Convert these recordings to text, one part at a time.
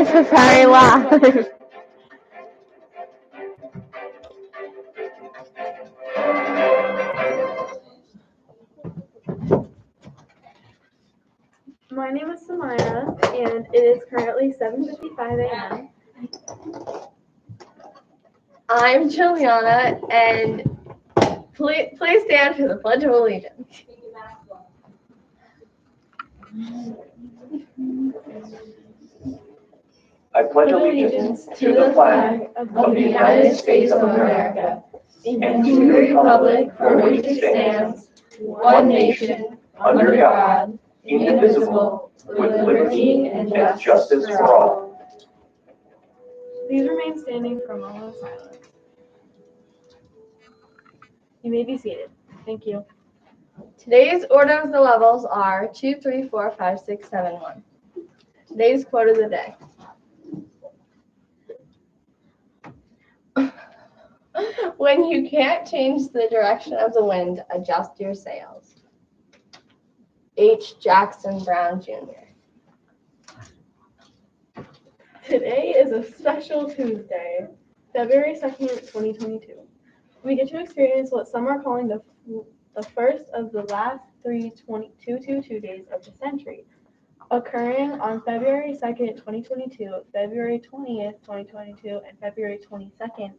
Ferri laugh. My name is Samaya, and it is currently 7:55 a.m. I'm Juliana, and please stand for the Pledge of Allegiance. I pledge allegiance to the flag of the United States of America and to the republic for which it stands, one nation, under God, indivisible, with liberty and justice for all. Please remain standing for a moment of silence. You may be seated. Thank you. Today's order of the levels are 2, 3, 4, 5, 6, 7, 1. Today's quote of the day. When you can't change the direction of the wind, adjust your sails. H. Jackson Brown Jr. Today is a special Tuesday, February 2nd, 2022. We get to experience what some are calling the first of the last 222 days of the century, occurring on February 2nd, 2022, February 20th, 2022, and February 22nd, 2022.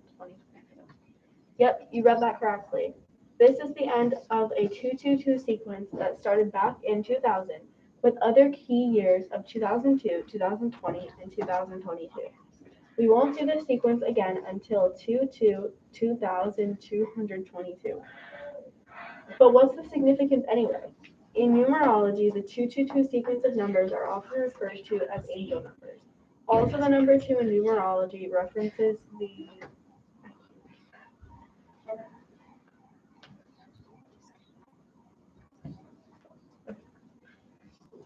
Yep, you read that correctly. This is the end of a 222 sequence that started back in 2000, with other key years of 2002, 2020, and 2022. We won't do this sequence again until 2222. But what's the significance anyway? In numerology, the 222 sequence of numbers are often referred to as angel numbers. Also, the number 2 in numerology references the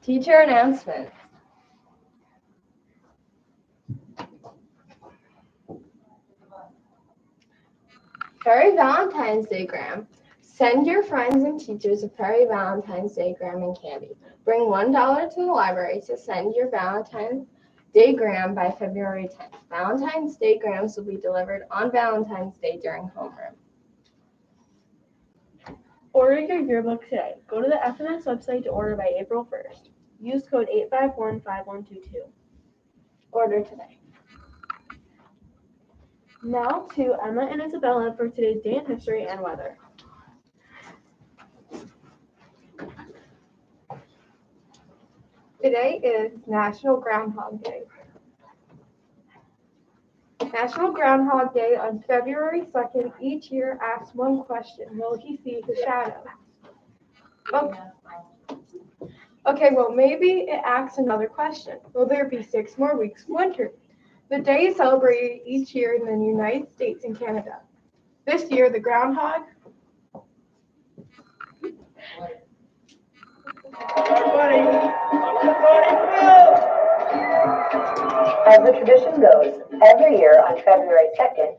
Teacher announcement. Ferri Valentine's Day Gram. Send your friends and teachers a Ferri Valentine's Day Gram and candy. Bring $1 to the library to send your Valentine's Day Gram by February 10th. Valentine's Day Grams will be delivered on Valentine's Day during homeroom. Order your yearbook today. Go to the FNS website to order by April 1st. Use code 8515122. Order today. Now to Emma and Isabella for today's day in history and weather. Today is National Groundhog Day. National Groundhog Day on February 2nd each year asks one question: will he see his shadow? Okay, well, maybe it asks another question: will there be 6 more weeks of winter? The day is celebrated each year in the United States and Canada. This year, the groundhog As the tradition goes, every year on February 2nd,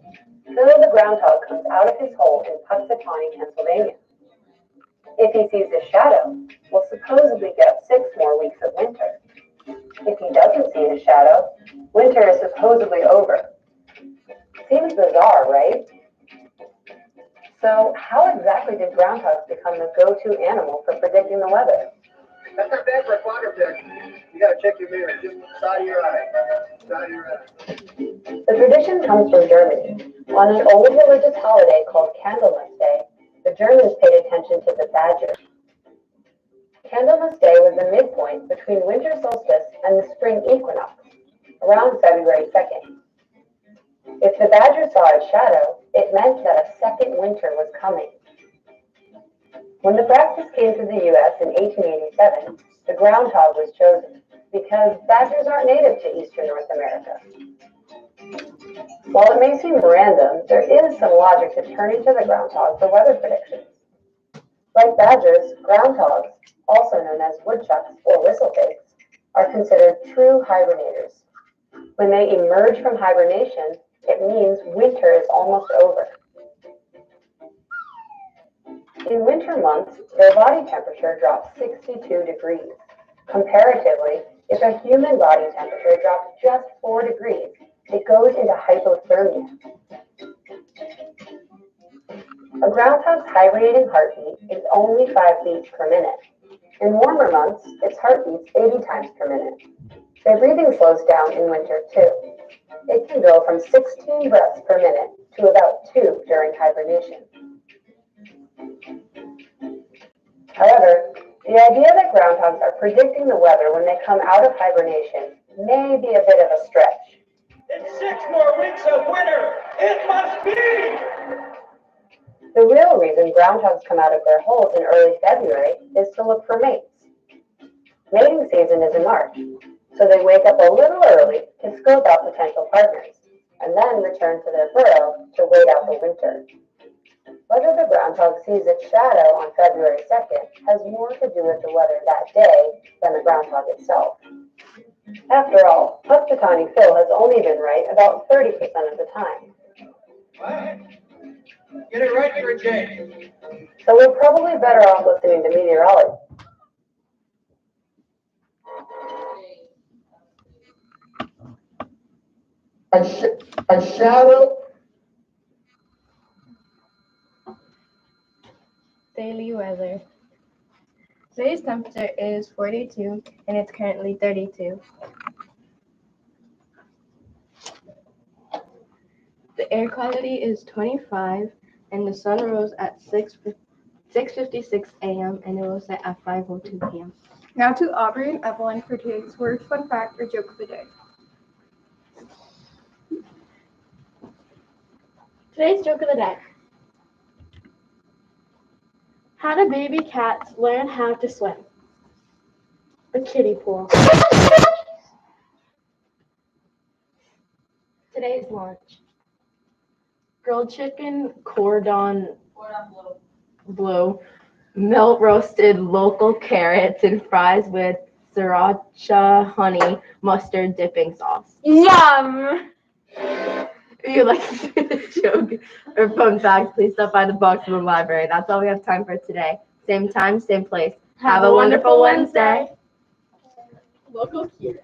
Bill the groundhog comes out of his hole in Punxsutawney, Pennsylvania. If he sees a shadow, we'll supposedly get 6 more weeks of winter. If he doesn't see a shadow, winter is supposedly over. Seems bizarre, right? So how exactly did groundhogs become the go-to animal for predicting the weather? That's not bad for a clocker pick. You gotta check your mirror, just side of your eye. Side of your eye. The tradition comes from Germany. On an old religious holiday called Candlemas Day, the Germans paid attention to the badger. Candlemas Day was the midpoint between winter solstice and the spring equinox, around February 2nd. If the badger saw its shadow, it meant that a second winter was coming. When the practice came to the U.S. in 1887, the groundhog was chosen because badgers aren't native to eastern North America. While it may seem random, there is some logic to turning to the groundhog for weather predictions. Like badgers, groundhogs, also known as woodchucks or whistlepigs, are considered true hibernators. When they emerge from hibernation, it means winter is almost over. In winter months, their body temperature drops 62 degrees. Comparatively, If a human body temperature drops just 4 degrees, it goes into hypothermia. A groundhog's hibernating heartbeat is only 5 beats per minute. In warmer months, its heart beats 80 times per minute. Their breathing slows down in winter too. It can go from 16 breaths per minute to about 2 during hibernation. However, the idea that groundhogs are predicting the weather when they come out of hibernation may be a bit of a stretch. It's 6 more weeks of winter. It must be! The real reason groundhogs come out of their holes in early February is to look for mates. Mating season is in March, so they wake up a little early to scope out potential partners, and then return to their burrow to wait out the winter. Whether the groundhog sees its shadow on February 2nd has more to do with the weather that day than the groundhog itself. After all, Punxsutawney Phil has only been right about 30% of the time. What? Get it right for a change. So we're probably better off listening to meteorology. A shadow. Daily weather. Today's temperature is 42 and it's currently 32. The air quality is 25 and the sun rose at 6:56 a.m. and it will set at 5:02 p.m. Now to Aubrey and Evelyn for today's word, fun fact, or joke of the day. Today's joke of the day. How do baby cats learn how to swim? A kiddie pool. Today's lunch. Grilled chicken, cordon bleu, melt roasted local carrots, and fries with sriracha honey mustard dipping sauce. Yum! If you'd like to see the joke or fun fact, please stop by the box in the library. That's all we have time for today. Same time, same place. Have a wonderful Wednesday. Local kid.